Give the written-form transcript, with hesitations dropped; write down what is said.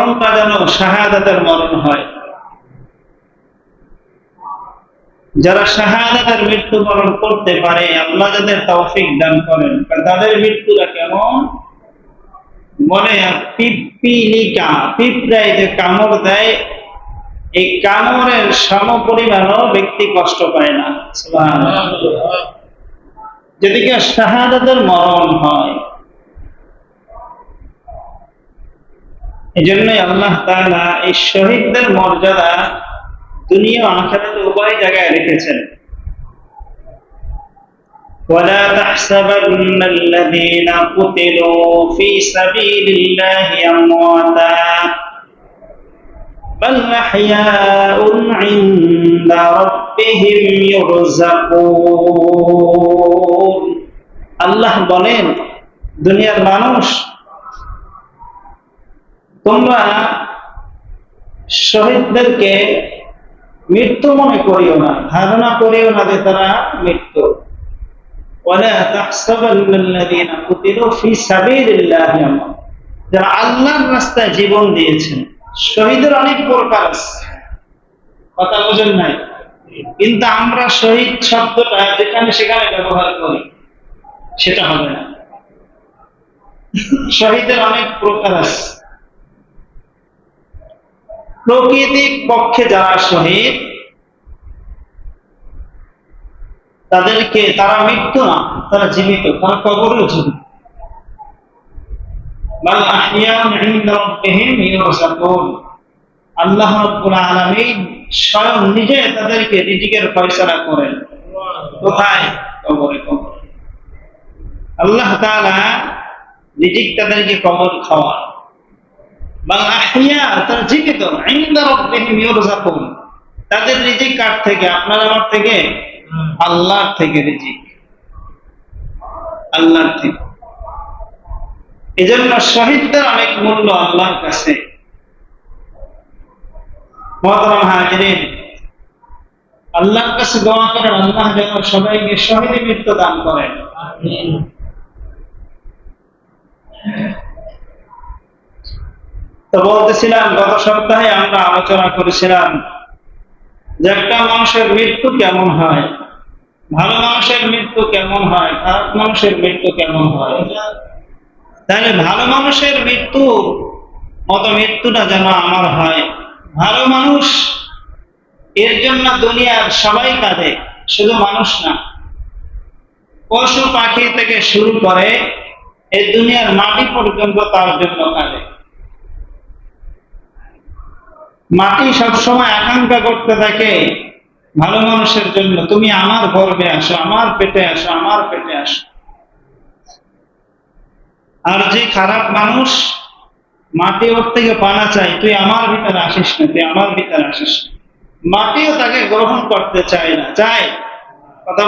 মরণটা যেন শাহাদাতের মরণ হয়। যারা শাহাদাতের মৃত্যুবরণ করতে পারে, আল্লাহ যাদের তৌফিক দান করেন, তাদের মৃত্যুটা কেমন? মনে পিপিলিকা, পিঁপড়ায় যে কামড় দেয়, এই কামড়ের সমপরিমাণও ব্যক্তি কষ্ট পায় না। সুবহানাল্লাহ। যেদিকে শাহাদাতের মরণ হয়, এই জন্যই আল্লাহ তাআলা এই শহীদদের মর্যাদা দুনিয়া ও আখিরাতে উভয় জায়গায় রেখেছেন। ولا تحسبن الذين قتلوا في سبيل الله أمواتا بل أحياء عند ربهم يرزقون। আল্লাহ বলেন, দুনিয়ার মানুষ, তোমরা শহীদদেরকে মৃত্যু মনে করিও না, ধারণা করিও না যে তারা মৃত্যু। ওয়ালা তাহসাবান্নাল্লাযীনা কুতিলু ফী সাবিলিল্লাহি আমওয়াত, যারা আল্লাহর রাস্তায় জীবন দিয়েছেন। শহীদের অনেক প্রকার আছে, কথা বোঝেন নাই? কিন্তু আমরা শহীদ শব্দটা যেখানে সেখানে ব্যবহার করি, সেটা হবে না। শহীদের অনেক প্রকার আছে। প্রকৃতিক পক্ষে যারা শহীদ, তাদেরকে, তারা মৃত্যু না, তারা জীবিত, তারা কবরেও জীবিত। বাল আহইয়াউন ইনদা রাব্বিহিম ইউরযাকুন। আল্লাহ রাব্বুল আলামিন স্বয়ং নিজে তাদেরকে রিজিকের ফয়সালা করেন। কোথায়? কবরে। কবরে আল্লাহ তাআলা রিজিক তাদেরকে কবর খাওয়ান। বাল আহইয়া, তারা জীবিত, ইনদা রাব্বিহিম ইউরযাকুন। তাদের রিজিক কার থেকে? আপনার আমার থেকে? আল্লাহর থেকে রিজিক, আল্লাহর থেকে। এজন্য শহীদদের অনেক মূল্য আল্লাহর কাছে। মুহতারাম হাজিরিন, আল্লাহর কাছে দোয়া করেন আল্লাহ যেন সবাইকে শহীদের মৃত্যু দান করেন। তো বলতেছিলাম, গত সপ্তাহে আমরা আলোচনা করেছিলাম যে একটা মানুষের মৃত্যু কেমন হয়, ভালো মানুষের মৃত্যু কেমন হয়, খারাপ মানুষের মৃত্যু কেমন হয়। তাহলে ভালো মানুষের মৃত্যু মতো মৃত্যুটা যেন আমার হয়। ভালো মানুষ, এর জন্য দুনিয়ার সবাই কাঁদে, শুধু মানুষ না, পশু পাখি থেকে শুরু করে এই দুনিয়ার মাটি পর্যন্ত তার জন্য কাঁদে। মাটি সবসময় আকাঙ্ক্ষা করতে থাকে ভালো মানুষের জন্য, তুমি আমার গর্ভে আসো, আমার পেটে আসো, আমার পেটে আসো। আর যে খারাপ মানুষ, মাটি ওর থেকে পানা চাই, তুই আমার ভিতরে আসিস না, তুই আমার ভিতরে আসিস না। মাটিও তাকে গ্রহণ করতে চায় না, চায় কথা